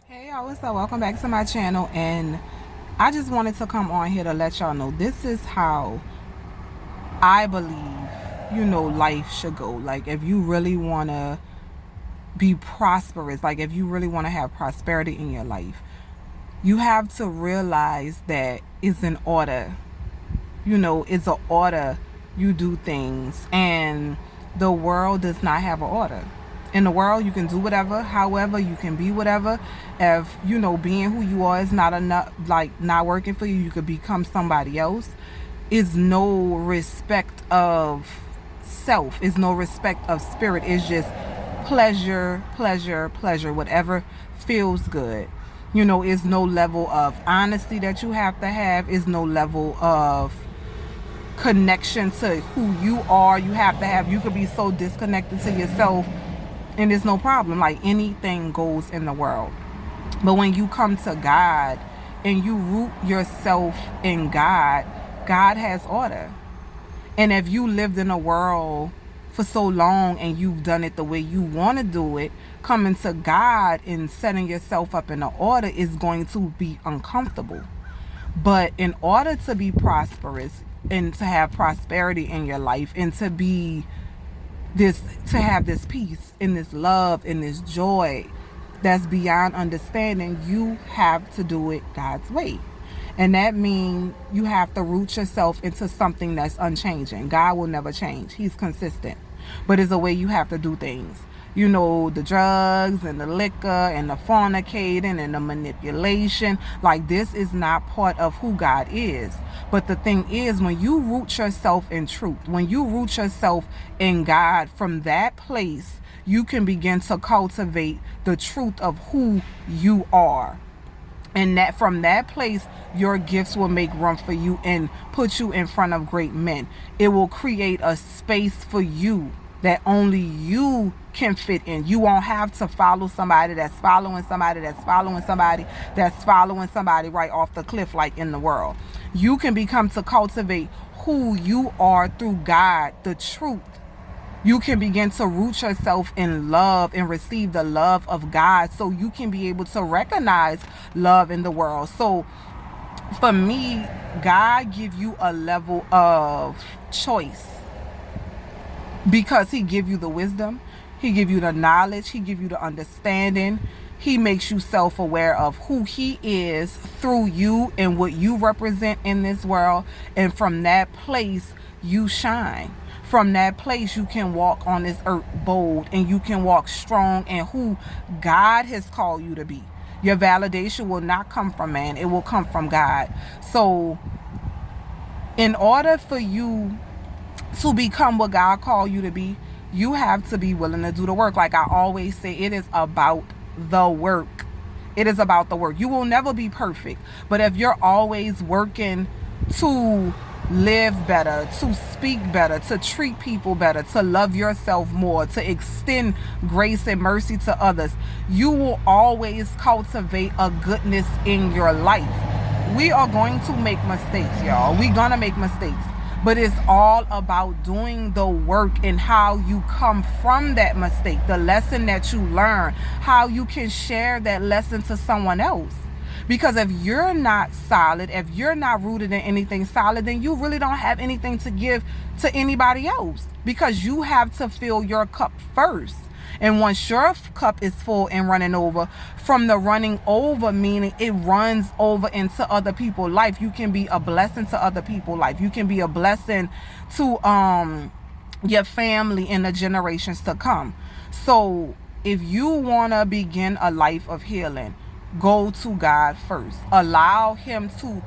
Hey y'all, what's up? Welcome back to my channel, and I just wanted to come on here to let y'all know this is how I believe, life should go. Like, if you really want to be prosperous, like if you really want to have prosperity in your life, you have to realize that it's an order. It's an order you do things, and the world does not have an order. In the world, you can do whatever, however, you can be whatever. If being who you are is not enough, like not working for you, you could become somebody else. Is no respect of self, is no respect of spirit. It's just pleasure, pleasure, pleasure, whatever feels good. Is no level of honesty that you have to have, is no level of connection to who you are you have to have. You could be so disconnected to yourself, and it's no problem. Like, anything goes in the world. But when you come to God and you root yourself in God, God has order. And if you lived in a world for so long and you've done it the way you want to do it, coming to God and setting yourself up in an order is going to be uncomfortable. But in order to be prosperous and to have prosperity in your life, and to have this peace and this love and this joy that's beyond understanding, you have to do it God's way. And that means you have to root yourself into something that's unchanging. God will never change. He's consistent. But it's a way you have to do things. The drugs and the liquor and the fornicating and the manipulation. Like, this is not part of who God is. But the thing is, when you root yourself in truth, when you root yourself in God, from that place, you can begin to cultivate the truth of who you are. And that from that place, your gifts will make room for you and put you in front of great men. It will create a space for you that only you can fit in. You won't have to follow somebody that's following somebody that's following somebody that's following somebody right off the cliff, like in the world. You can become to cultivate who you are through God, the truth. You can begin to root yourself in love and receive the love of God, so you can be able to recognize love in the world. So for me, God give you a level of choice because he give you the wisdom, he give you the knowledge, he give you the understanding. He makes you self-aware of who he is through you and what you represent in this world. And from that place, you shine. From that place, you can walk on this earth bold, and you can walk strong in who God has called you to be. Your validation will not come from man. It will come from God. So in order for you to become what God called you to be, you have to be willing to do the work. Like I always say, it is about the work. It is about the work. You will never be perfect. But if you're always working to live better, to speak better, to treat people better, to love yourself more, to extend grace and mercy to others, you will always cultivate a goodness in your life. We are going to make mistakes, y'all. We're gonna make mistakes. But it's all about doing the work and how you come from that mistake, the lesson that you learn, how you can share that lesson to someone else. Because if you're not solid, if you're not rooted in anything solid, then you really don't have anything to give to anybody else, because you have to fill your cup first. And once your cup is full and running over, from the running over, meaning it runs over into other people's life, you can be a blessing to other people's life. You can be a blessing to your family and the generations to come. So if you want to begin a life of healing, go to God first. Allow him to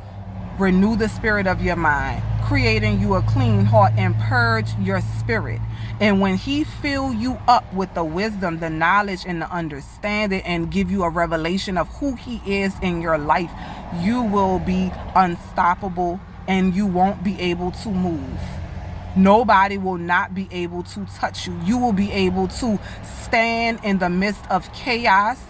renew the spirit of your mind, creating you a clean heart, and purge your spirit. And when he fill you up with the wisdom, the knowledge, and the understanding, and give you a revelation of who he is in your life, you will be unstoppable and you won't be able to move. Nobody will not be able to touch you. You will be able to stand in the midst of chaos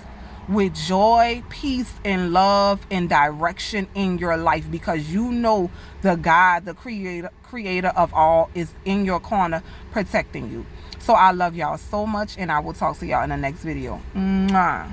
with joy, peace, and love and direction in your life, because you know the God, the creator of all, is in your corner protecting you. So I love y'all so much, and I will talk to y'all in the next video. Mwah.